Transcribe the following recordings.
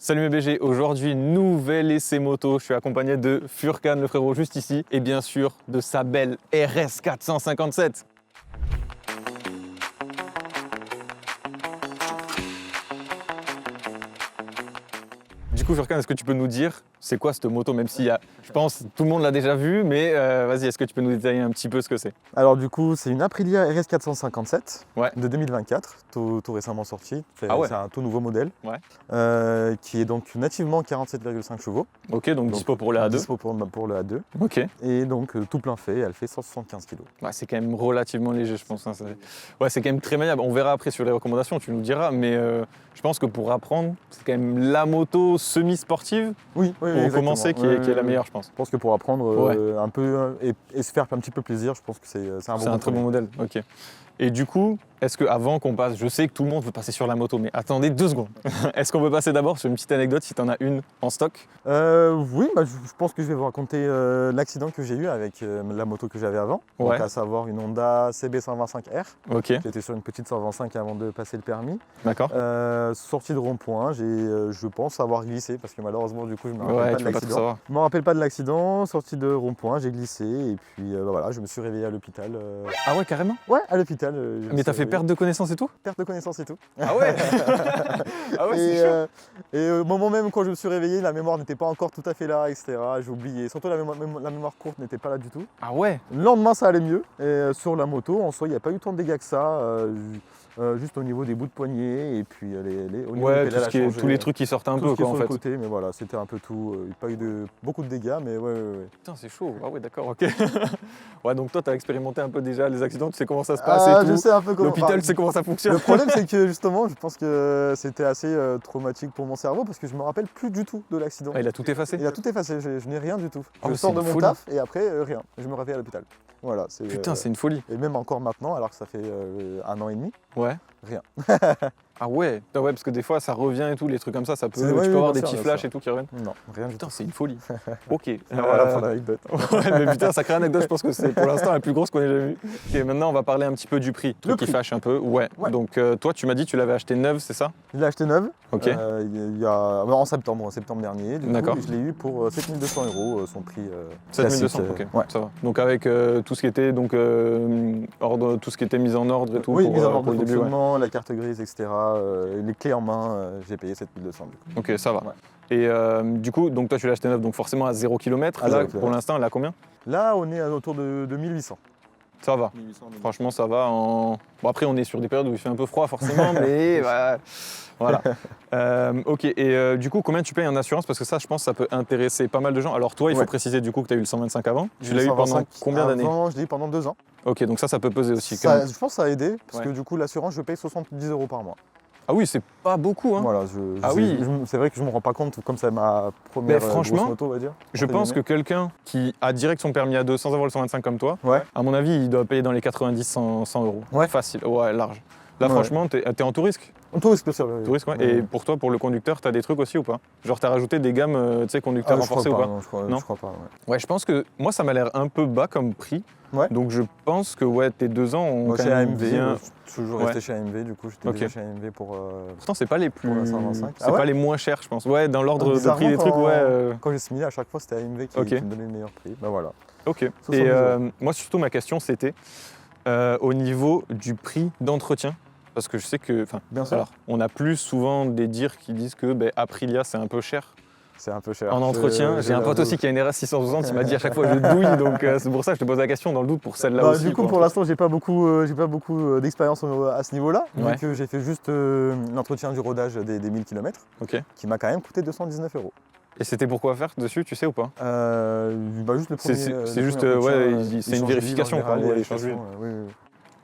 Salut mes BG, aujourd'hui nouvel essai moto, je suis accompagné de Furkan le frérot juste ici et bien sûr de sa belle RS 457. Du coup Furkan, est-ce que tu peux nous dire c'est quoi cette moto, même si je pense tout le monde l'a déjà vu, mais vas-y, est-ce que tu peux nous détailler un petit peu ce que c'est? Alors du coup, c'est une Aprilia RS 457 Ouais. de 2024, tout récemment sorti. Ah ouais. C'est un tout nouveau modèle, Ouais. qui est donc nativement 47,5 chevaux. Ok, donc dispo pour le A2. Dispo pour le A2. Ok. Et donc tout plein fait, elle fait 175 kg. Ouais, c'est quand même relativement léger, je pense. Hein. Ouais, c'est quand même très maniable. On verra après sur les recommandations, tu nous diras. Mais je pense que pour apprendre, c'est quand même la moto semi-sportive Oui, pour commencer qui est la meilleure, je pense. Je pense que pour apprendre un peu et se faire un petit peu plaisir, je pense que c'est un bon C'est un très bon modèle. Ok. Et du coup, est-ce qu'avant qu'on passe, je sais que tout le monde veut passer sur la moto, mais attendez 2 secondes. Est-ce qu'on peut passer d'abord sur une petite anecdote si tu en as une en stock? Oui, je pense que je vais vous raconter l'accident que j'ai eu avec la moto que j'avais avant, Ouais. donc à savoir une Honda CB125R. Ok, J'étais sur une petite 125 avant de passer le permis. d'accord. Sortie de rond-point, je pense avoir glissé parce que malheureusement du coup je me rappelle Ouais, pas tu de peux pas tout l'accident. savoir. Je me rappelle pas de l'accident, sortie de rond-point, j'ai glissé et puis voilà, je me suis réveillé à l'hôpital. Ah ouais, carrément? Ouais, à l'hôpital. Mais t'as fait perte de connaissance et tout? perte de connaissance et tout. Ah ouais. Ah ouais, c'est chaud. Et au moment même quand je me suis réveillé, la mémoire n'était pas encore tout à fait là, etc. J'ai oublié. Surtout la mémoire courte n'était pas là du tout. Ah ouais. Le lendemain, ça allait mieux. Et sur la moto, en soi, il n'y a pas eu tant de dégâts que ça. Juste au niveau des bouts de poignet et puis au niveau Ouais, des pédales à changer. tous les trucs qui sortent un Tout peu ce qui est quoi en sur le fait. côté, mais voilà, c'était un peu tout. Il n'y a pas eu beaucoup de dégâts, mais ouais. Putain, c'est chaud. Ah ouais, d'accord, ok. Ouais, donc toi, t'as expérimenté un peu déjà les accidents, tu sais comment ça se passe et Je tout. sais un peu comment. L'hôpital, tu sais comment ça fonctionne. Le problème, c'est que justement, je pense que c'était assez traumatique pour mon cerveau parce que je me rappelle plus du tout de l'accident. Ah, il a tout effacé. Il a tout effacé, je n'ai rien du tout. Oh, Je c'est sors de une mon folie. taf et après, rien. Je me réveille à l'hôpital. Voilà, Putain, c'est une folie. Et même encore maintenant, alors que ça fait 1 an et demi, Ouais. rien. Ah ouais. Ah ouais, parce que des fois, ça revient et tout, les trucs comme ça peut. C'est- Tu oui, peux avoir des bien sûr, petits bien flashs sûr. et tout qui reviennent. Non, rien du Putain, tout. c'est une folie. Ok. Voilà pour l'anecdote. Ouais, mais putain, sacrée anecdote, je pense que c'est pour l'instant la plus grosse qu'on ait jamais vue. Ok, maintenant, on va parler un petit peu du prix. Truc qui prix. fâche un peu. Ouais. Ouais. Donc, toi, tu m'as dit que tu l'avais acheté neuve, c'est ça? Je l'ai acheté neuve Ok. il y a, en septembre dernier. Du D'accord. coup, je l'ai eu pour 7200 € son prix 7200, classique. ok, Ouais. ça va. Donc avec tout ce qui était tout ce qui était mis en ordre et tout Oui, pour, mise en ordre pour de le début, ouais. fonctionnement, la carte grise, etc. Les clés en main, j'ai payé 7200 du coup. Ok, ça va. Ouais. Et du coup, donc toi tu l'as acheté neuf, donc forcément à 0 km. À Là, 0 km. pour l'instant, elle a combien? Là, on est autour de 1800. Ça va. 1800, Franchement, ça va. Bon, après, on est sur des périodes où il fait un peu froid, forcément, mais bah, voilà. Ok, et du coup, combien tu payes en assurance? Parce que ça, je pense, ça peut intéresser pas mal de gens. Alors, toi, il faut Ouais. préciser du coup que tu as eu le 125 avant. Tu J'ai l'as eu pendant 125 combien d'années? Avant, je l'ai eu pendant 2 ans. Ok, donc ça peut peser aussi. quand Ça, même. je pense que ça a aidé, parce Ouais. que du coup, l'assurance, je paye 70 € par mois. Ah oui, c'est pas beaucoup, hein. Voilà, Ah oui. c'est vrai que je ne me rends pas compte, comme c'est ma première franchement, grosse moto, on va dire. Je pense que quelqu'un qui a direct son permis A2 sans avoir le 125 comme toi, Ouais. à mon avis, il doit payer dans les 90-100 €. Ouais. Facile, ouais, large. Là, Ouais. franchement, t'es en tout risque. Tout risque spécial. Tout risque, ouais. Et pour toi, pour le conducteur, t'as des trucs aussi ou pas? Genre, t'as rajouté des gammes, tu sais, conducteur je crois renforcé ou pas, pas? non, je crois, Non. je crois pas. Ouais. Ouais, je pense que moi, ça m'a l'air un peu bas comme prix. Ouais. Donc, je pense que ouais, tes 2 ans ont Moi, quand chez même AMV, bien. je suis toujours Ouais. resté chez AMV, du coup, j'étais Ok. déjà chez AMV pour. Pourtant, c'est pas les plus. Pour la 125. C'est Ah ouais pas les moins chers, je pense. Ouais, dans l'ordre de Bizarrement, prix des trucs, quand- ouais. Quand j'ai signé, à chaque fois, c'était AMV qui, Ok. qui me donnait le meilleur prix. Ben voilà. Ok. 70 Et €. moi, surtout, ma question, c'était au niveau du prix d'entretien. Parce que je sais que, enfin, Bien sûr. alors, on a plus souvent des dires qui disent que Aprilia, c'est un peu cher C'est un peu cher. en entretien. J'ai un pote aussi qui a une RS 660, il m'a dit à chaque fois je douille, donc c'est pour ça que je te pose la question dans le doute pour celle-là Bah, aussi. du coup, quoi. pour l'instant, j'ai pas beaucoup d'expérience à ce niveau-là. Ouais. Donc, j'ai fait juste l'entretien du rodage des 1000 km, Ok. qui m'a quand même coûté 219 €. Et c'était pour quoi faire dessus, tu sais ou pas? Juste le premier. C'est le juste, premier entretien, ouais, c'est une échange vérification, d'huile en quoi, général, ouais, et échange d'huile. oui.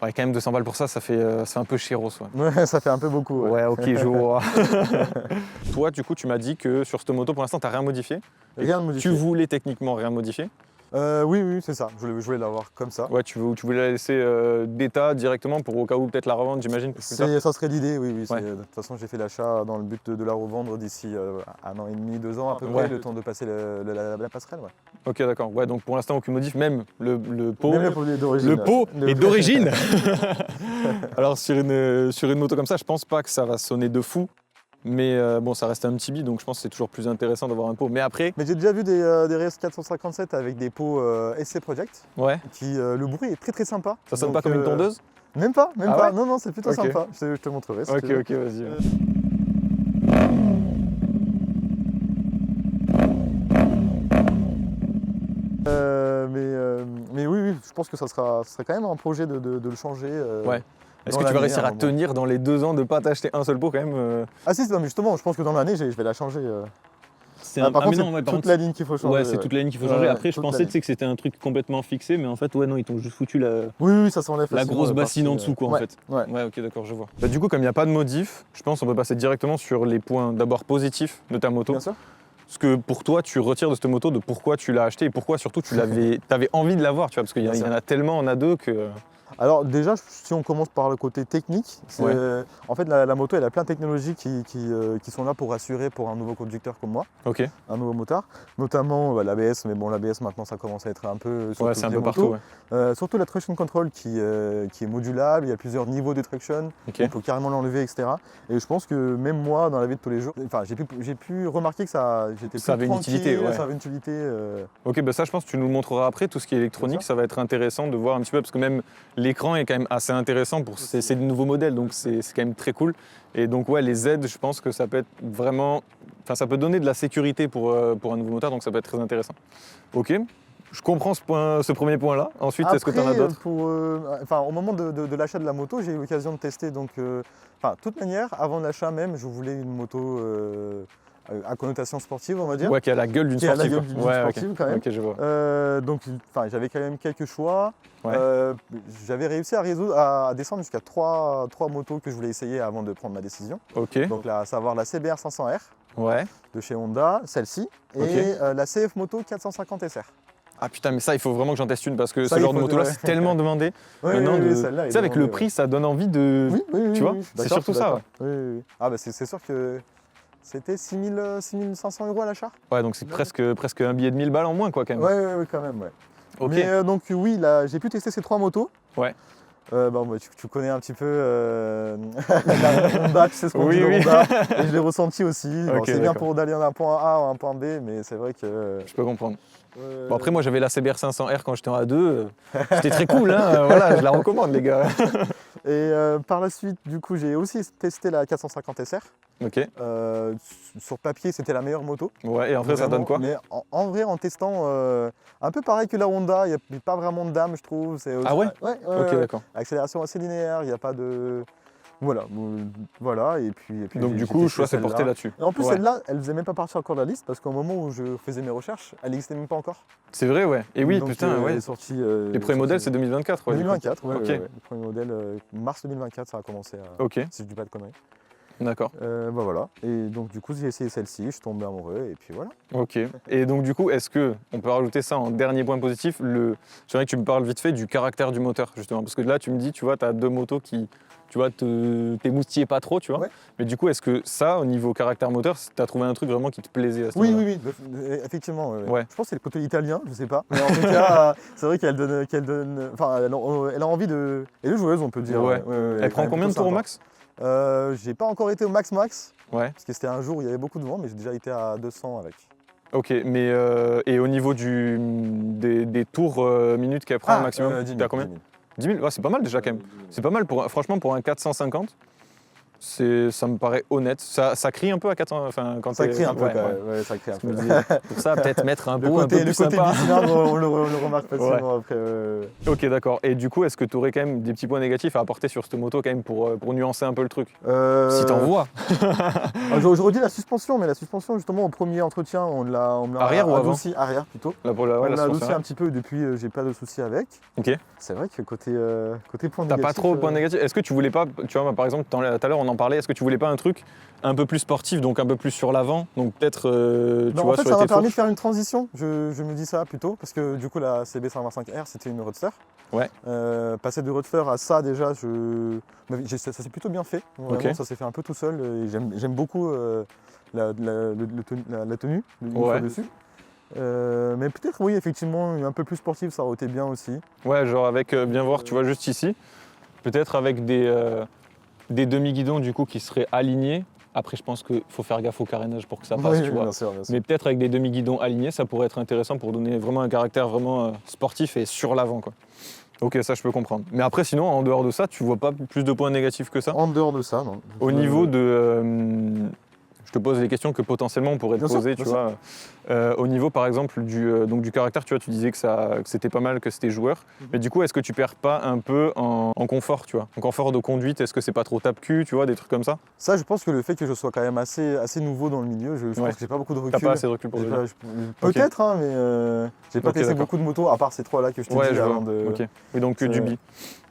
Ouais, quand même 200 balles pour ça, ça fait c'est un peu chéros. Ouais. Ouais, ça fait un peu beaucoup. Ouais. Ouais, ok, je vois. Toi, du coup, tu m'as dit que sur cette moto, pour l'instant, t'as rien modifié. Rien de modifié. Tu voulais techniquement rien modifier. Oui, c'est ça. Je voulais l'avoir comme ça. Ouais, tu voulais la laisser d'état directement pour au cas où peut-être la revendre, j'imagine. plus tard. Ça serait l'idée, oui. Ouais. De toute façon, j'ai fait l'achat dans le but de la revendre d'ici 1 an et demi, 2 ans à peu Ouais. près, le temps de passer la passerelle. Ouais. Ok, d'accord. Ouais, donc pour l'instant, aucune modif, même le pot. Même le pot est d'origine. Le pot est d'origine. Alors sur une moto comme ça, je pense pas que ça va sonner de fou. Mais bon, ça reste un petit bid, donc je pense que c'est toujours plus intéressant d'avoir un pot. Mais après, Mais j'ai déjà vu des RS 457 avec des pots SC Project, ouais, le bruit est très très sympa. ça sonne Donc, pas comme une tondeuse? Même pas, même Ah pas. ouais. Non, non, c'est plutôt Ok. sympa. Je te montrerai. Si Ok, tu veux. ok, vas-y. Ouais. Mais oui, oui, je pense que ça serait quand même un projet de le changer. Ouais. Est-ce dans que tu vas l'année, réussir à un à moment. tenir dans les 2 ans de pas t'acheter un seul pot quand même Ah si, non, mais justement, je pense que dans l'année, je vais la changer. C'est Par contre, mais non, c'est ouais, par toute contre, la ligne qu'il faut changer. ouais, c'est toute la ligne qu'il faut changer. Ouais, Après, je toute la pensais ligne. tu sais, que c'était un truc complètement fixé, mais en fait, ouais, non, ils t'ont juste foutu la Oui, oui, ça s'enlève facilement, grosse la bassine en partie, dessous, quoi, en ouais, fait. Ouais. Ouais, ok, d'accord, je vois. Bah, du coup, comme il n'y a pas de modif, je pense qu'on peut passer directement sur les points d'abord positifs de ta moto. Bien sûr. Ce que pour toi, tu retires de cette moto, de pourquoi tu l'as acheté et pourquoi surtout tu avais envie de l'avoir, tu vois, parce qu'il y, Bien il y sûr. en a tellement en A2 que. Alors déjà, si on commence par le côté technique, Ouais. en fait la moto elle a plein de technologies qui sont là pour rassurer pour un nouveau conducteur comme moi, Ok, un nouveau motard, notamment l'ABS, mais bon l'ABS maintenant ça commence à être un peu sur ouais, toutes c'est un les peu motos. partout. Ouais. Surtout la traction control qui est modulable, il y a plusieurs niveaux de traction, Ok. on peut carrément l'enlever, etc. Et je pense que même moi dans la vie de tous les jours, enfin j'ai pu remarquer que j'étais Ça plus avait une tranquille, utilité, ouais. ça avait une utilité. Ok, bah ça je pense que tu nous le montreras après, tout ce qui est électronique, Bien sûr. ça va être intéressant de voir un petit peu, parce que même l'écran est quand même assez intéressant pour c'est de nouveaux modèles, donc c'est quand même très cool. Et donc ouais, les aides, je pense que ça peut être vraiment, enfin ça peut donner de la sécurité pour un nouveau motard, donc ça peut être très intéressant. Ok, je comprends ce premier point-là. Ensuite, est-ce que tu en as Après, d'autres? au moment de l'achat de la moto, j'ai eu l'occasion de tester. Donc, de toute manière, avant l'achat même, je voulais une moto à connotation sportive, on va dire. Ouais, qui a la gueule d'une Qui a la sportive. gueule quoi. d'une Ouais, sportive, ok. quand même. Ok, je vois. Donc, j'avais quand même quelques choix. Ouais. J'avais réussi à descendre jusqu'à trois motos que je voulais essayer avant de prendre ma décision. Ok, Donc, à savoir la CBR 500R ouais. de chez Honda, celle-ci, et Ok. la CF Moto 450 SR. Ah putain, mais ça, il faut vraiment que j'en teste une, parce que Ça, ce il genre de faut- moto-là, ouais. c'est tellement demandé. Oui, Maintenant, celle-là tu est sais, avec le demandée, prix, ça donne envie de. Oui, oui, Tu vois, oui, c'est d'accord, surtout je suis ça, d'accord. Oui, oui, oui. Ah bah c'est sûr que c'était 6 500 € à l'achat. Ouais, donc c'est presque un billet de 1000 balles en moins, quoi, quand même. Ouais, quand même, ouais. Ok. Mais donc oui, là, j'ai pu tester ces 3 motos. Ouais. Tu connais un petit peu la Honda, tu sais ce qu'on Oui, dit de oui. Honda. Et je l'ai ressenti aussi. Bon, Ok, c'est bien d'accord. d'aller d'un point A à un point B, mais c'est vrai que... Je peux comprendre. euh, Bon, après, moi, j'avais la CBR 500R quand j'étais en A2. C'était très cool, hein. Voilà, je la recommande, les gars. Et par la suite, du coup, j'ai aussi testé la 450 SR. Ok. Sur papier, c'était la meilleure moto. Ouais, et en vrai, ça Vraiment, donne quoi? Mais en vrai, en testant, un peu pareil que la Honda, il n'y a pas vraiment de dame, je trouve. Ah ouais? Ouais, Ok, d'accord. accélération assez linéaire, il n'y a pas de... Voilà, et puis Donc, j'ai du coup, le testé choix s'est porté celle-là. là-dessus. Et en plus, Ouais. celle-là, elle faisait même pas partie encore de la liste, parce qu'au moment où je faisais mes recherches, elle n'existait même pas encore. C'est vrai, ouais. Et oui, Donc, putain, elle ouais. est sortie, Les premiers modèles, c'est 2024, ouais. du coup. 2024, ouais, Ok. ouais. Le premier modèle, mars 2024, ça a commencé à... Ok, Si je dis pas de conneries. d'accord. Voilà. Et donc, du coup, j'ai essayé celle-ci, je suis tombé amoureux, et puis voilà. Ok. Et donc, du coup, est-ce que on peut rajouter ça en dernier point positif? J'aimerais que tu me parles vite fait du caractère du moteur, justement. Parce que là, tu me dis, tu vois, tu as 2 motos qui, tu vois, t'émoustillent pas trop, tu vois. Ouais. Mais du coup, est-ce que ça, au niveau caractère moteur, tu as trouvé un truc vraiment qui te plaisait à ce Oui, moment-là? oui, oui, effectivement. Ouais. Je pense que c'est le côté italien, je sais pas. Mais en tout cas, c'est vrai enfin, elle a envie de. Elle est joueuse, on peut dire. Ouais. Elle est Elle quand prend même combien de plutôt tours au sympa. max? J'ai pas encore été au max, Ouais. parce que c'était un jour où il y avait beaucoup de vent, mais j'ai déjà été à 200 avec. Ok, mais et au niveau des tours minutes qu'elle prend au maximum, 10 t'es 000. à combien? 10 000? Ouais, c'est pas mal déjà quand même. C'est pas mal, franchement, pour un 450. Ça me paraît honnête. Ça crie un peu à 400. Enfin, quand Ça t'es- crie un peu, ouais, quand ouais. même. Ouais, ça crie un Je me peu. disais, pour ça, peut-être mettre un pot un peu Le plus côté sympa. bicylindre, on le remarque facilement après. Ok, d'accord. Et du coup, est-ce que tu aurais quand même des petits points négatifs à apporter sur cette moto quand même pour nuancer un peu le truc? Si t'en vois. J'aurais dit la suspension, mais la suspension, justement, au premier entretien, on me l'a Arrière ou avant? adouci, arrière plutôt. Là, pour la, On ouais, me la l'a adouci suspension. un petit peu, depuis, j'ai pas de soucis avec. Ok. C'est vrai que côté point T'as négatif. pas trop de points négatifs. Est-ce que tu voulais pas, tu vois, par exemple, tout à l'heure on en parlait, est-ce que tu voulais pas un truc un peu plus sportif, donc un peu plus sur l'avant, donc peut-être, tu Non, en vois, fait, sur ça les m'a permis de fourches. faire une transition. Je me dis ça plutôt, parce que du coup, la CB125R, c'était une Roadster. Ouais. Passer de Roadster à ça, déjà, ça s'est plutôt bien fait. Vraiment, Ok. ça s'est fait un peu tout seul. Et j'aime beaucoup la tenue une Ouais. fois dessus. Mais peut-être, oui, effectivement, un peu plus sportive, ça aurait été bien aussi. Ouais, genre avec, viens voir, tu vois, juste ici, peut-être avec des demi-guidons du coup qui seraient alignés Après, je pense qu'il faut faire gaffe au carénage pour que ça passe, Oui, tu oui, vois. bien sûr, bien sûr. Mais peut-être avec des demi-guidons alignés, ça pourrait être intéressant pour donner vraiment un caractère vraiment sportif et sur l'avant, quoi. Ok, ça je peux comprendre. Mais après, sinon, en dehors de ça, tu vois pas plus de points négatifs que ça? En dehors de ça, non. Au niveau de... je te pose les questions que potentiellement on pourrait te Bien sûr, poser, bien tu sûr. vois. Au niveau, par exemple, donc du caractère, tu vois, tu disais que c'était pas mal, que c'était joueur. Mais du coup, est-ce que tu perds pas un peu en confort, tu vois? En confort de conduite, est-ce que c'est pas trop tape-cul, tu vois, des trucs comme ça? Ça, je pense que le fait que je sois quand même assez nouveau dans le milieu, je Ouais. pense que j'ai pas beaucoup de recul. T'as pas assez de recul pour J'ai le pas- dire. je- Peut-être, hein, mais j'ai pas Ok, testé d'accord. beaucoup de motos, à part ces trois-là que je t'ai Ouais, dit je vois. avant de... Ok. Oui, donc que c'est- du bi.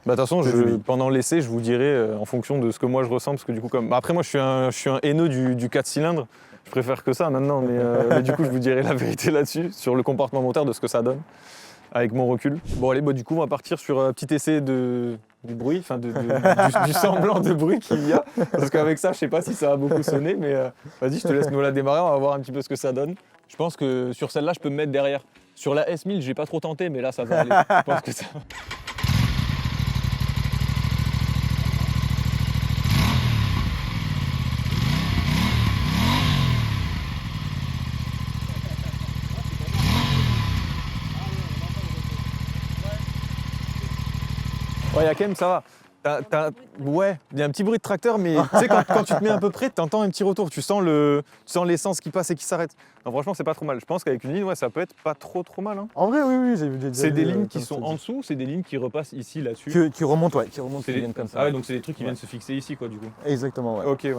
Bah, de toute façon, Que du bi. pendant l'essai, je vous dirai en fonction de ce que moi je ressens, parce que du coup, comme... bah, après, moi, je suis un haineux du 4 cylindres. Je préfère que ça maintenant, mais du coup, je vous dirai la vérité là-dessus, sur le comportement moteur, de ce que ça donne, avec mon recul. Bon, allez, bah, du coup, on va partir sur un petit essai du bruit, enfin du semblant de bruit qu'il y a. Parce qu'avec ça, je sais pas si ça va beaucoup sonner, mais vas-y, je te laisse nous la démarrer, on va voir un petit peu ce que ça donne. Je pense que sur celle-là, je peux me mettre derrière. Sur la S1000, j'ai pas trop tenté, mais là, ça va aller. Je pense que ça... Ouais, il y a quand même, ça va. Ouais, il y a un petit bruit de tracteur, mais tu sais, quand tu te mets un peu près, tu entends un petit retour. Tu sens l'essence qui passe et qui s'arrête. Non, franchement, c'est pas trop mal. Je pense qu'avec une ligne, ouais, ça peut être pas trop mal. Hein. En vrai, oui, j'ai déjà C'est vu, des lignes qui comme sont je te en dis. dessous, c'est des lignes qui repassent ici, là-dessus. Qui remontent, ouais, qui C'est des- viennent comme ça. Ah ouais, donc c'est des trucs qui Ouais. viennent se fixer ici, quoi, du coup. Exactement, ouais. Ok, ouais.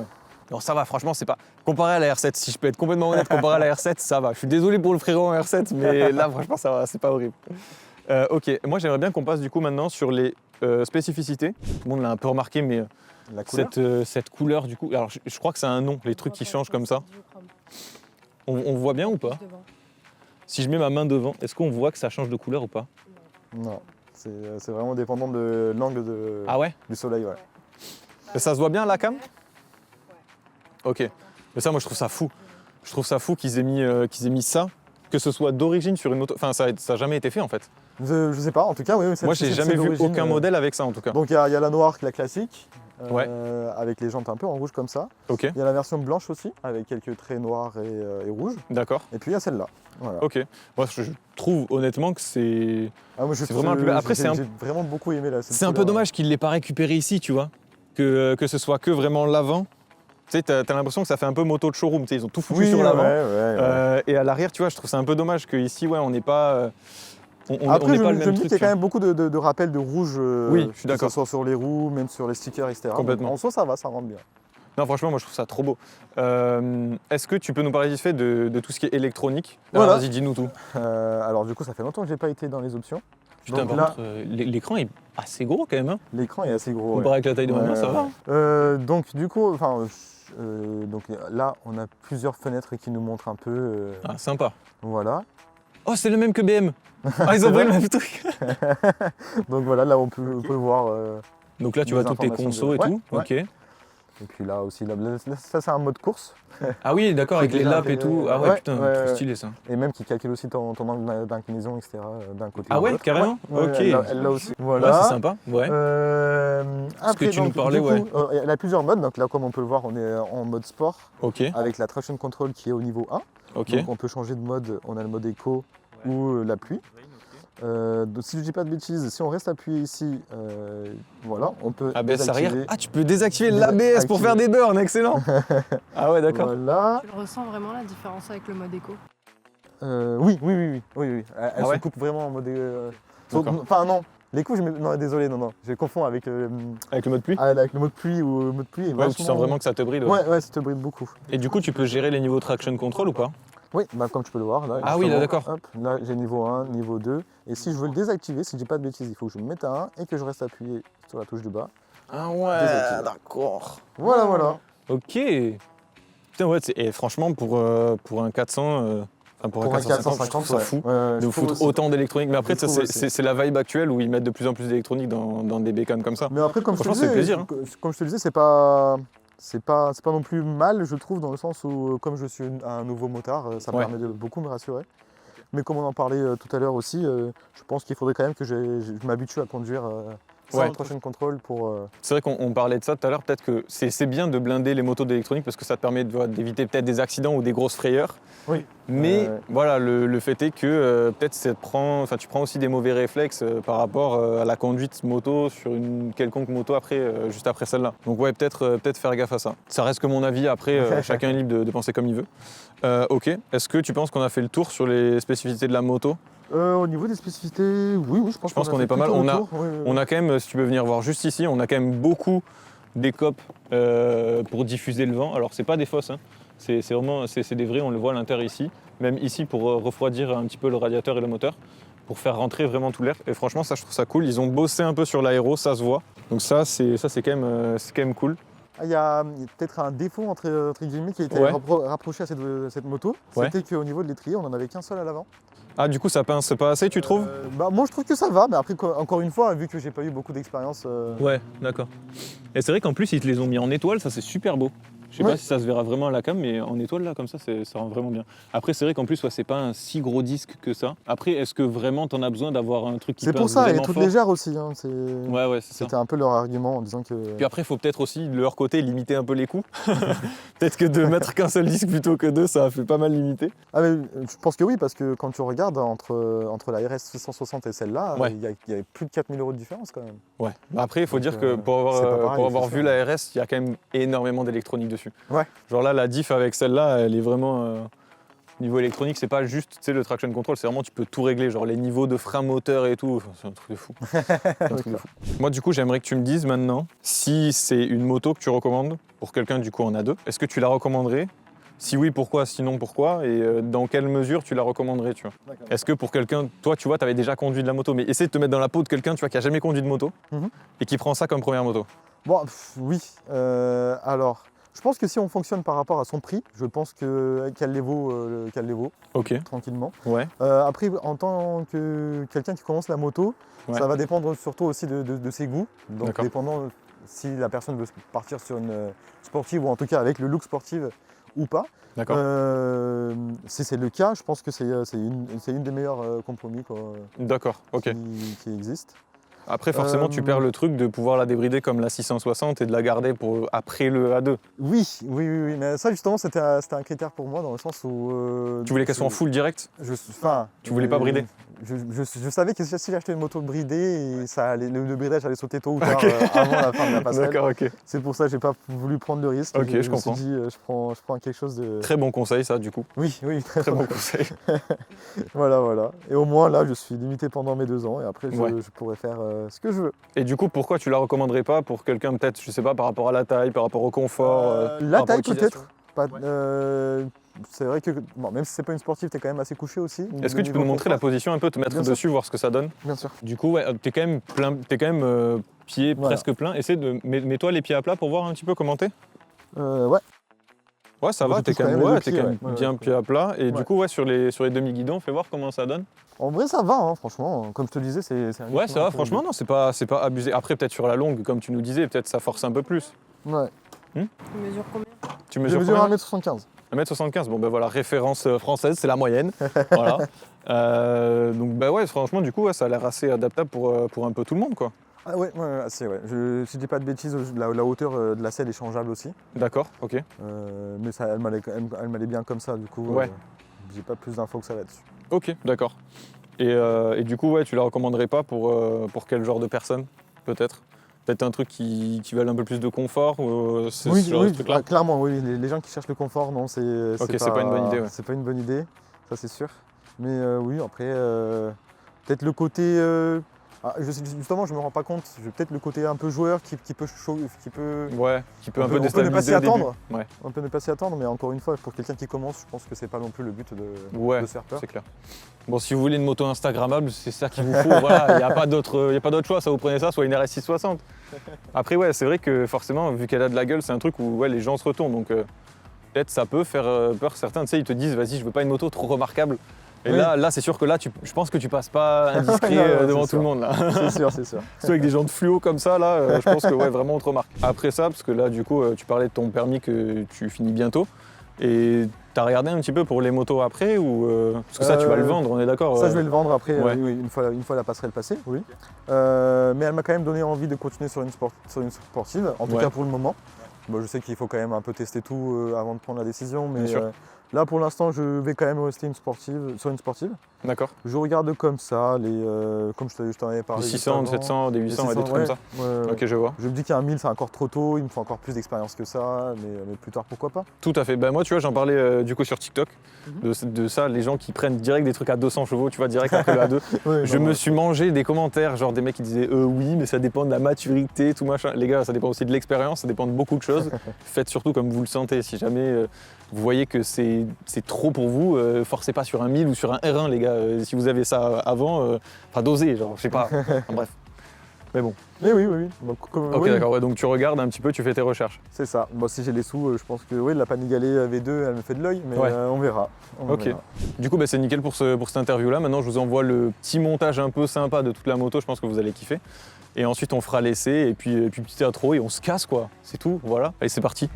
Non, ça va, franchement, c'est pas. Comparé à la R7, si je peux être complètement honnête, comparé à la R7, ça va. Je suis désolé pour le frérot en R7, mais là, franchement, ça va, c'est pas horrible. Ok, moi, j'aimerais bien qu'on passe du coup maintenant sur les spécificités. Tout le monde l'a un peu remarqué, mais La couleur. cette couleur, du coup. Alors, je crois que c'est un nom, les trucs qui changent comme ça. On voit bien ou pas? Si je mets ma main devant, est-ce qu'on voit que ça change de couleur ou pas? Non, c'est vraiment dépendant de l'angle Ah ouais? du soleil, ouais. Et ça se voit bien à la cam? Ok. Mais ça, moi, je trouve ça fou. Je trouve ça fou qu'ils aient mis ça, que ce soit d'origine sur une moto. Enfin, ça a jamais été fait en fait. Je sais pas, en tout cas, oui. Moi, j'ai jamais vu d'origine, aucun modèle avec ça en tout cas. Donc il y a la noire, la classique, Ouais. avec les jantes un peu en rouge comme ça. Ok, Il y a la version blanche aussi, avec quelques traits noirs et rouges. d'accord. Et puis il y a celle-là. Voilà. Ok. Moi, je trouve honnêtement que c'est. Ah, moi, C'est vraiment la plus belle. Après, c'est un- j'ai vraiment beaucoup aimé là. C'est un peu dommage qu'il ne l'ait pas récupéré ici, tu vois. Que ce soit que vraiment l'avant. Tu sais, t'as l'impression que ça fait un peu moto de showroom. Tu sais, ils ont tout foutu Oui, sur ouais, l'avant. ouais. Et à l'arrière, tu vois, je trouve ça un peu dommage qu'ici, ouais, on n'est pas. On Après, n'est je pas le me même dis truc. qu'il y a tu quand même beaucoup de rappels de rouge. Oui, je suis d'accord. Que ce soit sur les roues, même sur les stickers, etc. Complètement. Donc, en soi, ça va, ça rentre bien. Non, franchement, moi je trouve ça trop beau. Est-ce que tu peux nous parler vite fait de tout ce qui est électronique? Voilà. Alors, vas-y, dis-nous tout. Alors du coup, ça fait longtemps que j'ai pas été dans les options. Putain, Donc par là, contre, l'écran est assez gros quand même. Hein, l'écran est assez gros. comparé avec la taille de ma main, ça va. Donc du coup, donc là, on a plusieurs fenêtres qui nous montrent un peu. Ah, sympa. Voilà. Oh, c'est le même que BM. Ah, ils ont C'est pris le vrai même truc. Donc voilà, là on peut voir. Donc là, tu Des vois toutes tes informations consos et de- tout. Ouais, Ok. Et puis là aussi, là, ça c'est un mode course. Ah oui, d'accord, avec C'est les déjà laps et tout. intégré. Ah ouais, Ouais, putain, ouais, trop ouais. stylé ça. Et même qui calcule aussi ton angle d'inclinaison, etc. D'un côté. Ah ou de ouais, l'autre. carrément. Ouais, Ok. Elle l'a aussi. Ouais, Voilà. c'est sympa. Ouais. Après, que tu nous donc, parlais, du coup, ouais. elle a plusieurs modes. Donc là, comme on peut le voir, on est en mode sport Ok. avec la traction control qui est au niveau 1. Ok. Donc on peut changer de mode. On a le mode éco ou la pluie. Donc, si je dis pas de bêtises, si on reste appuyé ici, voilà, on peut ABS arrière. désactiver. Ah, tu peux désactiver l'ABS pour faire des burns, excellent. Ah ouais, d'accord. Voilà. Tu le ressens vraiment la différence avec le mode éco? Oui. Elle Ah se ouais coupe vraiment en mode. D'accord. Enfin non. Les coups, non, désolé, non, je confonds avec Avec le mode pluie. avec le mode pluie ou mode pluie. est Ouais, où tu vachement- sens vraiment que ça te bride. Ouais. Ouais, ça te bride beaucoup. Et du coup, tu peux gérer les niveaux traction control ou pas? Oui, bah, comme tu peux le voir là. Ah oui, là, justement, d'accord. hop, là, j'ai niveau 1, niveau 2. Et si je veux le désactiver, si je dis pas de bêtises, il faut que je me mette à 1 et que je reste appuyé sur la touche du bas. Ah ouais, Désactivé. d'accord. Voilà. Ok. Putain, ouais, et franchement, pour un 400, enfin pour un 450, je trouve ça fou ouais, de je trouve foutre aussi. autant d'électronique. Mais après, Je ça, trouve c'est la vibe actuelle où ils mettent de plus en plus d'électronique dans des bécanes comme ça. Mais après, comme je te Franchement, c'est disais, plaisir, hein. comme je te disais, c'est pas non plus mal, je trouve, dans le sens où, comme je suis un nouveau motard, ça me Ouais. permet de beaucoup me rassurer. Mais comme on en parlait tout à l'heure aussi, je pense qu'il faudrait quand même que je m'habitue à conduire sans Ouais. traction control pour... C'est vrai qu'on parlait de ça tout à l'heure, peut-être que c'est bien de blinder les motos d'électronique parce que ça te permet d'éviter peut-être des accidents ou des grosses frayeurs. Oui. Mais voilà, le fait est que peut-être tu prends aussi des mauvais réflexes par rapport à la conduite moto sur une quelconque moto après, juste après celle-là. Donc ouais, peut-être faire gaffe à ça. Ça reste que mon avis, après chacun est libre de penser comme il veut. Ok, est-ce que tu penses qu'on a fait le tour sur les spécificités de la moto ? Au niveau des spécificités, oui, je pense qu'on a est pas fait mal. plutôt On le a- tour. Oui. On a quand même, si tu peux venir voir juste ici, on a quand même beaucoup d'écopes pour diffuser le vent. Alors c'est pas des fausses, hein. C'est vraiment c'est des vrais, on le voit à l'intérieur ici. Même ici pour refroidir un petit peu le radiateur et le moteur, pour faire rentrer vraiment tout l'air. Et franchement ça je trouve ça cool. Ils ont bossé un peu sur l'aéro, ça se voit. Donc c'est quand même cool. Il y a peut-être un défaut entre guillemets qui a été Ouais. rapproché à cette moto. Ouais. C'était qu'au niveau de l'étrier, on n'en avait qu'un seul à l'avant. Ah du coup ça pince pas assez tu trouves ? Moi je trouve que ça va, mais après encore une fois, vu que j'ai pas eu beaucoup d'expérience... Ouais, d'accord. Et c'est vrai qu'en plus, ils te les ont mis en étoile, ça c'est super beau. Je sais Ouais. pas si ça se verra vraiment à la cam, mais en étoile là, comme ça rend vraiment bien. Après, c'est vrai qu'en plus, ouais, c'est pas un si gros disque que ça. Après, est-ce que vraiment t'en as besoin d'avoir un truc qui C'est pour pince ça, elle est vraiment toute fort ? légère aussi. Hein, Ouais, c'est ça. C'était un peu leur argument en disant que... Puis après il faut peut-être aussi de leur côté limiter un peu les coûts. Peut-être que de mettre qu'un seul disque plutôt que deux, ça fait pas mal limiter. Ah, mais je pense que oui, parce que quand tu regardes entre la RS 660 et celle-là, Ouais. il y avait plus de 4 000 € de différence quand même. Ouais. Bah après, il faut Donc, dire que pour c'est pas avoir, pareil, pour avoir c'est vu sûr. la RS, il y a quand même énormément d'électronique dessus. Ouais. Genre là, la diff avec celle-là, elle est vraiment... niveau électronique, c'est pas juste tu sais, le traction control, c'est vraiment tu peux tout régler, genre les niveaux de frein moteur et tout. Enfin, c'est un truc de fou. C'est un truc de fou. Moi, du coup, j'aimerais que tu me dises maintenant si c'est une moto que tu recommandes pour quelqu'un du coup en A2. Est-ce que tu la recommanderais ? Si oui, pourquoi ? Sinon, pourquoi ? Et dans quelle mesure tu la recommanderais, tu vois ? D'accord. Est-ce que pour quelqu'un, toi, tu vois, tu avais déjà conduit de la moto, mais essaie de te mettre dans la peau de quelqu'un, tu vois, qui a jamais conduit de moto Mhm. et qui prend ça comme première moto. Bon, oui. Alors, je pense que si on fonctionne par rapport à son prix, je pense qu'elle les vaut Ok. tranquillement. Ouais. Après, en tant que quelqu'un qui commence la moto, Ouais. ça va dépendre surtout aussi de ses goûts. Donc, D'accord. dépendant si la personne veut partir sur une sportive ou en tout cas avec le look sportif ou pas. D'accord. Si c'est le cas, je pense que c'est une des meilleurs compromis quoi, D'accord. Ok. qui existent. Après, forcément, tu perds le truc de pouvoir la débrider comme la 660 et de la garder pour après le A2. Oui, mais ça justement c'était un critère pour moi dans le sens où... Tu voulais qu'elle soit en full direct ? Tu voulais pas brider ? Je savais que si j'achetais une moto bridée, le bridage allait sauter tôt ou tard Ok. avant la fin de la passerelle. D'accord, ok. C'est pour ça que j'ai pas voulu prendre le risque. Ok, je me suis comprends. dit, je prends quelque chose de... Très bon conseil, ça, du coup. Oui, Très bon conseil. voilà. Et au moins là, je suis limité pendant mes 2 ans et après Ouais. je pourrais faire ce que je veux. Et du coup, pourquoi tu la recommanderais pas pour quelqu'un, peut-être, je sais pas, par rapport à la taille, par rapport au confort La par rapport à taille l'utilisation peut-être. C'est vrai que bon, même si c'est pas une sportive, t'es quand même assez couché aussi. Est-ce que tu peux nous montrer la position un peu, te mettre Bien sûr. dessus, voir ce que ça donne ? Bien sûr. Du coup, ouais, t'es quand même plein, pieds Voilà. presque plein. Essaie de mets-toi les pieds à plat pour voir un petit peu comment t'es. Ouais. Ouais, ça Moi, va, je t'es touche quand quand même, même les ouais, deux t'es pieds, quand même ouais. bien Ouais. pieds à plat. Et Ouais. du coup, ouais, sur les demi-guidons, fais voir comment ça donne. En vrai, ça va, hein, franchement. Comme je te disais, c'est un Ouais, rythme ça va, un peu- franchement, non, c'est pas abusé. Après, peut-être sur la longue, comme tu nous disais, peut-être ça force un peu plus. Ouais. Tu mesures combien? Tu Je mesures mesure combien ? 1m75. 1m75, bon ben voilà, référence française, c'est la moyenne. Voilà. Donc bah ouais, franchement, du coup, ouais, ça a l'air assez adaptable pour un peu tout le monde, quoi. Ah ouais, assez, ouais. Si je dis pas de bêtises, la hauteur de la selle est changeable aussi. D'accord, ok. Mais ça, elle m'allait bien comme ça, du coup. Ouais. J'ai pas plus d'infos que ça là-dessus. Ok, d'accord. Et du coup, ouais, tu la recommanderais pas pour quel genre de personne, peut-être ? Peut-être un truc qui valent un peu plus de confort ou ce genre de truc-là ? Clairement, oui. Les gens qui cherchent le confort, non, c'est c'est pas une bonne idée, ouais. C'est pas une bonne idée, ça c'est sûr. Mais oui, après, peut-être le côté... justement, je me rends pas compte. Peut-être le côté un peu joueur qui peut... Ouais, qui peut un peu on peut ne pas déstabiliser s'y au début. attendre. Ouais. On peut ne pas s'y attendre, mais encore une fois, pour quelqu'un qui commence, je pense que c'est pas non plus le but Ouais, de se faire peur. c'est clair. Bon, si vous voulez une moto instagrammable, c'est ça qu'il vous faut. Voilà, il n'y a pas d'autre choix. Soit vous prenez ça, soit une RS 660. Après, ouais, c'est vrai que forcément, vu qu'elle a de la gueule, c'est un truc où ouais, les gens se retournent. Donc peut-être ça peut faire peur. Certains, tu sais, ils te disent, vas-y, je veux pas une moto trop remarquable. Et Oui. là, c'est sûr que là, je pense que tu passes pas indiscret Non, non, devant c'est tout sûr. le monde là. C'est sûr, c'est sûr. Surtout avec des gens de fluo comme ça, là, je pense que ouais, vraiment on te remarque. Après ça, parce que là, du coup, tu parlais de ton permis que tu finis bientôt. Et T'as regardé un petit peu pour les motos après ou parce que ça tu vas le vendre, on est d'accord. Ça je vais le vendre après, ouais. oui, une fois la passerelle passée, oui. Mais elle m'a quand même donné envie de continuer sur une sportive, en tout cas pour le moment. Bon, je sais qu'il faut quand même un peu tester tout avant de prendre la décision, mais là pour l'instant je vais quand même rester sur une sportive. D'accord. Je regarde comme ça, comme je t'en avais parlé. Des 600, des 700, des 800, des trucs comme ça. Ok, je vois. Je me dis qu'un 1000 c'est encore trop tôt, il me faut encore plus d'expérience que ça, mais plus tard pourquoi pas. Tout à fait. Ben, moi tu vois j'en parlais du coup sur TikTok, de ça, les gens qui prennent direct des trucs à 200 chevaux, tu vois, direct après le A2. Je me suis mangé des commentaires, genre des mecs qui disaient oui mais ça dépend de la maturité, tout machin. Les gars, ça dépend aussi de l'expérience, ça dépend de beaucoup de choses. Faites surtout comme vous le sentez, si jamais vous voyez que c'est trop pour vous, forcez pas sur un 1000 ou sur un R1 les gars, si vous avez ça avant, dosez, genre je sais pas, bref. Mais bon. Mais oui. Donc, ok d'accord, ouais, donc tu regardes un petit peu, tu fais tes recherches. C'est ça. Moi si j'ai les sous, je pense que la Panigale V2 elle me fait de l'œil, mais on verra. Ok. Du coup c'est nickel pour cette interview là. Maintenant je vous envoie le petit montage un peu sympa de toute la moto, je pense que vous allez kiffer. Et ensuite on fera l'essai et puis petit intro et on se casse quoi. C'est tout, voilà. Allez c'est parti.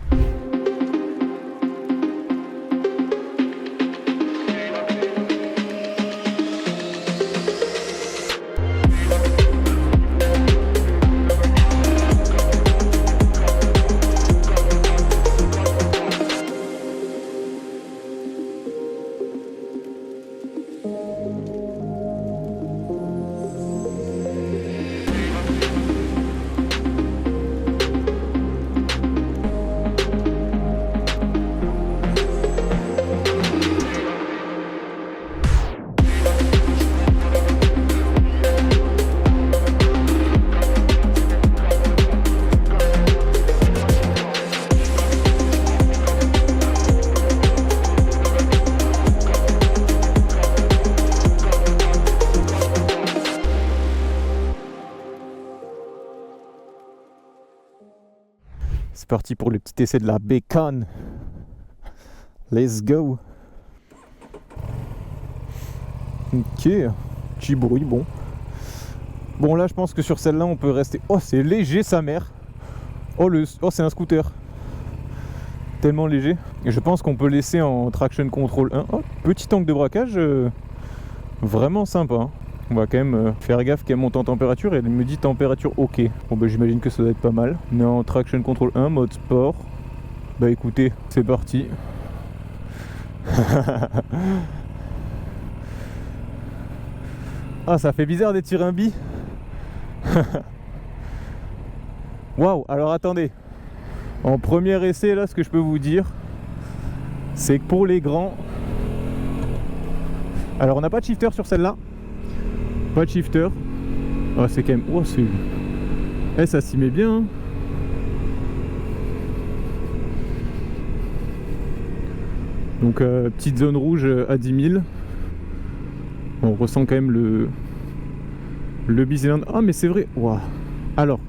C'est parti pour le petit essai de la Bacon. Let's go. Ok, petit bruit, bon. Bon là je pense que sur celle-là on peut rester... Oh c'est léger sa mère. Oh c'est un scooter. Tellement léger. Et je pense qu'on peut laisser en traction control 1. Oh, petit angle de braquage vraiment sympa. Hein. On va quand même faire gaffe qu'elle monte en température et elle me dit température ok. Bon bah j'imagine que ça doit être pas mal. On est en traction control 1, mode sport. Bah écoutez, c'est parti. Ah ça fait bizarre d'être sur un bi. Waouh, alors attendez. En premier essai là, ce que je peux vous dire, c'est que pour les grands... Alors on n'a pas de shifter sur celle-là. Pas de shifter. Oh, c'est quand même... Oh, c'est... Eh, ça s'y met bien. Hein. Donc, petite zone rouge à 10 000. On ressent quand même le bicylinder. Ah, mais c'est vrai. Wow. Alors,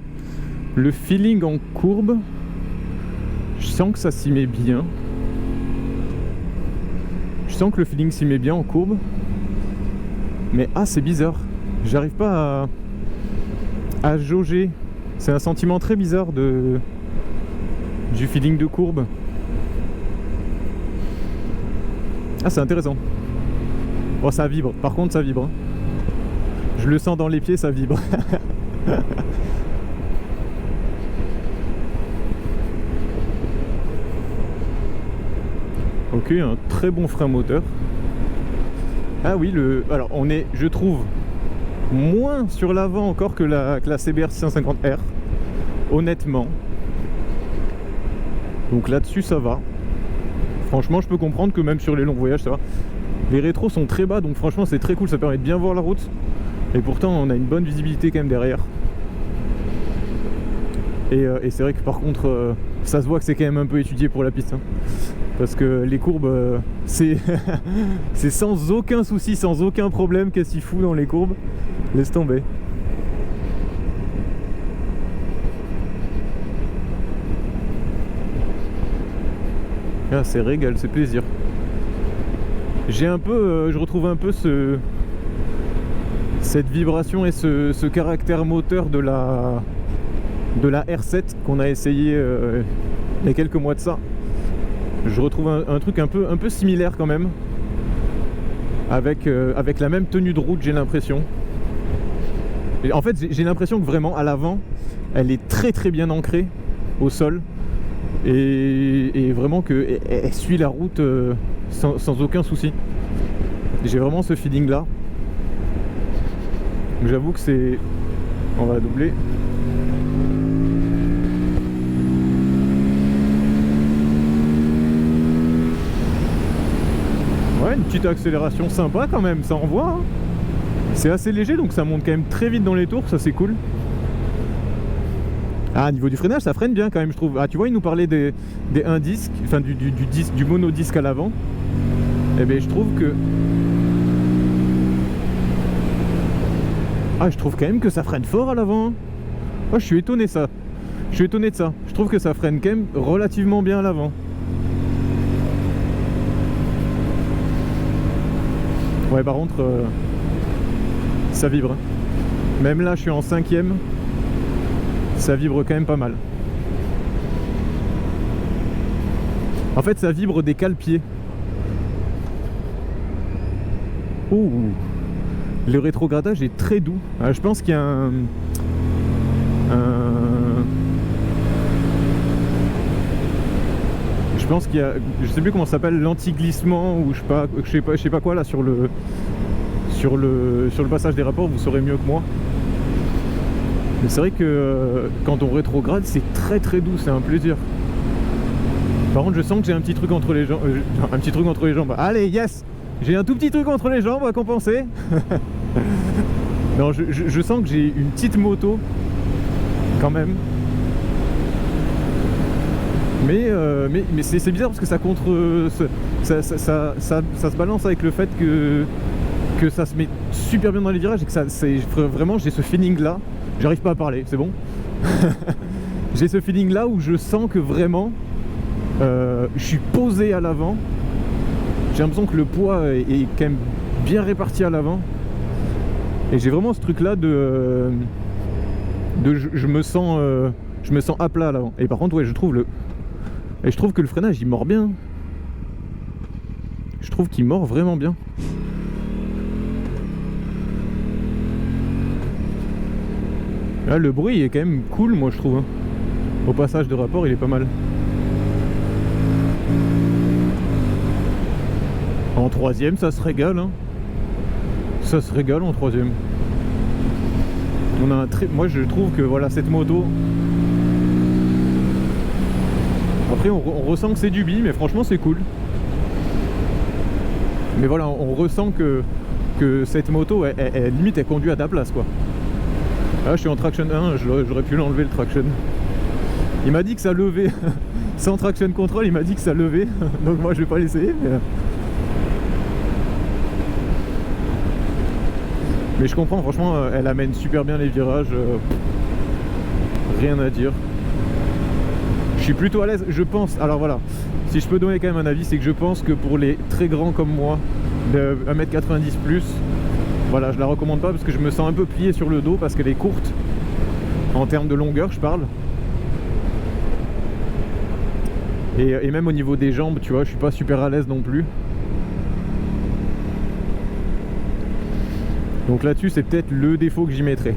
le feeling en courbe, je sens que ça s'y met bien. Je sens que le feeling s'y met bien en courbe. Mais ah, c'est bizarre. J'arrive pas à jauger. C'est un sentiment très bizarre du feeling de courbe. Ah, c'est intéressant. Oh, ça vibre. Par contre, ça vibre. Je le sens dans les pieds, ça vibre. Ok, un très bon frein moteur. Ah oui, alors on est, je trouve, moins sur l'avant encore que la CBR 650R, honnêtement. Donc là-dessus ça va. Franchement je peux comprendre que même sur les longs voyages ça va. Les rétros sont très bas donc franchement c'est très cool, ça permet de bien voir la route. Et pourtant on a une bonne visibilité quand même derrière. Et c'est vrai que par contre ça se voit que c'est quand même un peu étudié pour la piste. Hein. Parce que les courbes, c'est sans aucun souci, sans aucun problème qu'est-ce qu'il fout dans les courbes. Laisse tomber. Ah, c'est régal, c'est plaisir. J'ai un peu, je retrouve un peu cette vibration et ce caractère moteur de la R7 qu'on a essayé il y a quelques mois de ça. je retrouve un truc un peu similaire quand même. Avec la même tenue de route, j'ai l'impression. En fait, j'ai l'impression que vraiment, à l'avant, elle est très très bien ancrée au sol. Et vraiment qu'elle suit la route sans aucun souci. J'ai vraiment ce feeling là. J'avoue que c'est... On va la doubler. Ouais, une petite accélération sympa quand même, ça envoie. Hein. C'est assez léger, donc ça monte quand même très vite dans les tours, ça c'est cool. Ah, au niveau du freinage, ça freine bien quand même, je trouve. Ah, tu vois, il nous parlait des 1 disque, enfin du monodisque à l'avant. Eh bien, je trouve que... Ah, je trouve quand même que ça freine fort à l'avant. Oh, je suis étonné ça. Je suis étonné de ça. Je trouve que ça freine quand même relativement bien à l'avant. Ouais, par contre, ça vibre. Même là, je suis en 5e. Ça vibre quand même pas mal. En fait, ça vibre des cale-pieds. Ouh. Le rétrogradage est très doux. Je pense qu'il y a je pense qu'il y a... Je sais plus comment ça s'appelle, l'anti-glissement ou je sais pas quoi là sur le passage des rapports, vous saurez mieux que moi. Mais c'est vrai que quand on rétrograde, c'est très très doux, c'est un plaisir. Par contre, je sens que j'ai un petit truc entre les jambes. Un petit truc entre les jambes. Allez, yes! J'ai un tout petit truc entre les jambes à compenser. Non, je sens que j'ai une petite moto quand même. Mais c'est bizarre parce que ça contre... ça se balance avec le fait que ça se met super bien dans les virages et que ça, vraiment j'ai ce feeling là. J'arrive pas à parler, c'est bon. J'ai ce feeling là où je sens que vraiment je suis posé à l'avant. J'ai l'impression que le poids est quand même bien réparti à l'avant. Et j'ai vraiment ce truc là de je me sens à plat à l'avant. Et par contre, ouais, je trouve que le freinage il mord bien. Je trouve qu'il mord vraiment bien. Là, le bruit est quand même cool, moi je trouve. Hein. Au passage de rapport, il est pas mal. En 3e, ça se régale. Hein. Ça se régale en 3e. On a moi, je trouve que voilà, cette moto. Après, on ressent que c'est du bi, mais franchement, c'est cool. Mais voilà, on ressent que cette moto, limite, elle conduit à ta place, quoi. Là, je suis en traction 1, j'aurais pu l'enlever le traction. Il m'a dit que ça levait. Sans traction control, il m'a dit que ça levait. Donc moi, je vais pas l'essayer. Mais je comprends, franchement, elle amène super bien les virages. Rien à dire. Je suis plutôt à l'aise, je pense. Alors voilà, si je peux donner quand même un avis, c'est que je pense que pour les très grands comme moi, de 1m90 plus, voilà, je la recommande pas parce que je me sens un peu plié sur le dos parce qu'elle est courte. En termes de longueur, je parle. Et même au niveau des jambes, tu vois, je suis pas super à l'aise non plus. Donc là-dessus, c'est peut-être le défaut que j'y mettrais.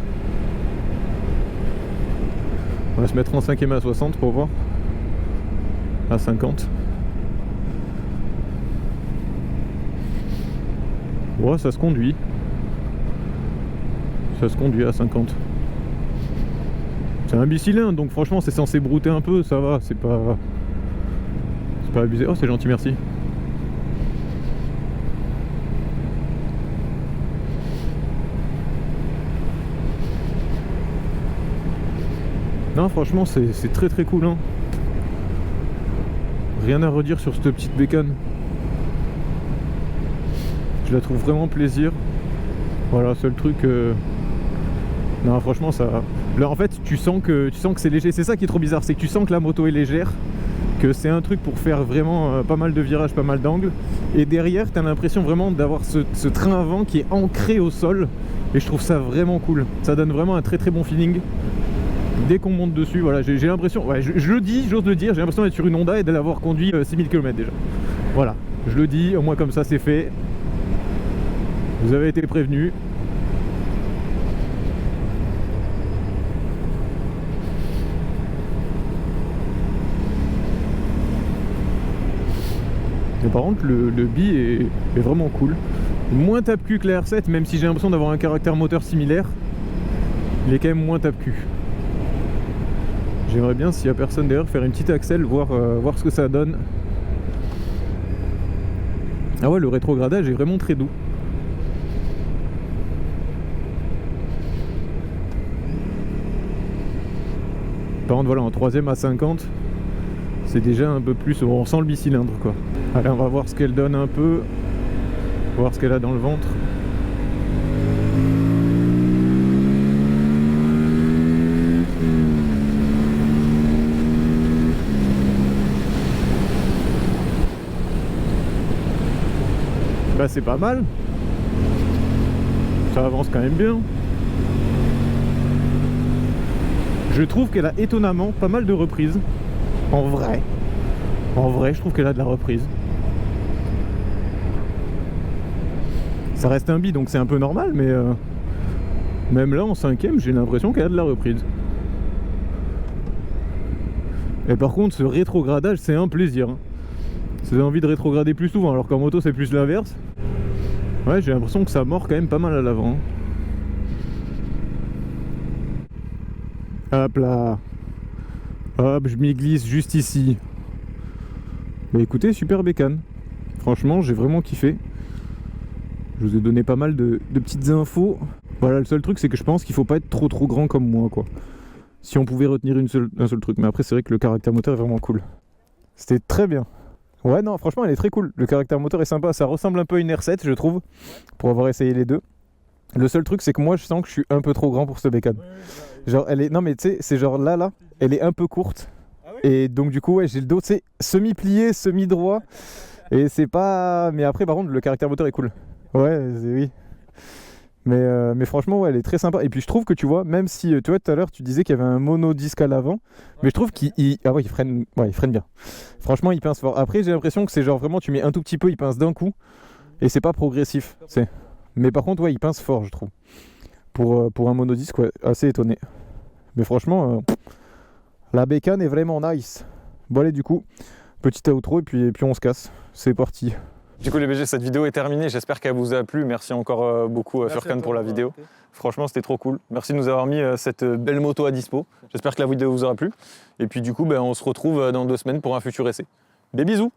On va se mettre en 5e à 60 pour voir. À 50. Ouais, ça se conduit. Ça se conduit à 50. C'est un bicylindre, donc franchement, c'est censé brouter un peu, ça va, c'est pas abusé. Oh, c'est gentil, merci. Non, franchement, c'est très très cool. Hein. Rien à redire sur cette petite bécane. Je la trouve vraiment plaisir. Voilà, seul truc. Non, franchement, ça. Là, en fait, tu sens que c'est léger. C'est ça qui est trop bizarre, c'est que tu sens que la moto est légère, que c'est un truc pour faire vraiment pas mal de virages, pas mal d'angles. Et derrière, tu as l'impression vraiment d'avoir ce train avant qui est ancré au sol. Et je trouve ça vraiment cool. Ça donne vraiment un très très bon feeling. Dès qu'on monte dessus, voilà, j'ai l'impression, ouais, je le dis, j'ose le dire, j'ai l'impression d'être sur une Honda et d'avoir conduit 6000 km déjà. Voilà, je le dis, au moins comme ça c'est fait. Vous avez été prévenus. Et par contre, le Bi est vraiment cool. Moins tape-cul que la R7, même si j'ai l'impression d'avoir un caractère moteur similaire. Il est quand même moins tape-cul. J'aimerais bien, s'il n'y a personne derrière, faire une petite accel, voir ce que ça donne. Ah ouais, le rétrogradage est vraiment très doux. Par contre, voilà, en 3ème à 50, c'est déjà un peu plus... On sent le bicylindre, quoi. Allez, on va voir ce qu'elle donne un peu. Voir ce qu'elle a dans le ventre. Bah c'est pas mal. Ça avance quand même bien. Je trouve qu'elle a étonnamment pas mal de reprises. En vrai, je trouve qu'elle a de la reprise. Ça reste un Bi, donc c'est un peu normal, mais même là en 5ème, j'ai l'impression qu'elle a de la reprise. Et par contre, ce rétrogradage, c'est un plaisir. Si vous avez envie de rétrograder plus souvent, alors qu'en moto, c'est plus l'inverse. Ouais, j'ai l'impression que ça mord quand même pas mal à l'avant. Hop là. Hop, je m'y glisse juste ici. Mais écoutez, super bécane. Franchement, j'ai vraiment kiffé. Je vous ai donné pas mal de petites infos. Voilà, le seul truc, c'est que je pense qu'il faut pas être trop grand comme moi, quoi. Si on pouvait retenir un seul truc. Mais après, c'est vrai que le caractère moteur est vraiment cool. C'était très bien. Ouais, non, franchement, elle est très cool. Le caractère moteur est sympa. Ça ressemble un peu à une R7, je trouve, pour avoir essayé les deux. Le seul truc, c'est que moi, je sens que je suis un peu trop grand pour cette bécane. Genre, elle est... Non, mais tu sais, c'est genre là, elle est un peu courte. Et donc, du coup, ouais, j'ai le dos, tu sais, semi-plié, semi-droit. Et c'est pas... Mais après, par contre, le caractère moteur est cool. Ouais, oui. Mais franchement, ouais, elle est très sympa. Et puis je trouve que tu vois, même si tu vois tout à l'heure tu disais qu'il y avait un monodisque à l'avant, mais je trouve qu'il freine, ouais, il freine bien. Franchement, il pince fort. Après, j'ai l'impression que c'est genre vraiment tu mets un tout petit peu, il pince d'un coup et c'est pas progressif. Mais par contre, ouais, il pince fort, je trouve. Pour un monodisque, ouais, assez étonné. Mais franchement, la bécane est vraiment nice. Bon allez, du coup, petit outro et puis on se casse. C'est parti. Du coup les BG, cette vidéo est terminée, j'espère qu'elle vous a plu. Merci encore beaucoup Furkan pour la vidéo. Franchement c'était trop cool. Merci de nous avoir mis cette belle moto à dispo. J'espère que la vidéo vous aura plu. Et puis du coup on se retrouve dans 2 semaines pour un futur essai. Des bisous.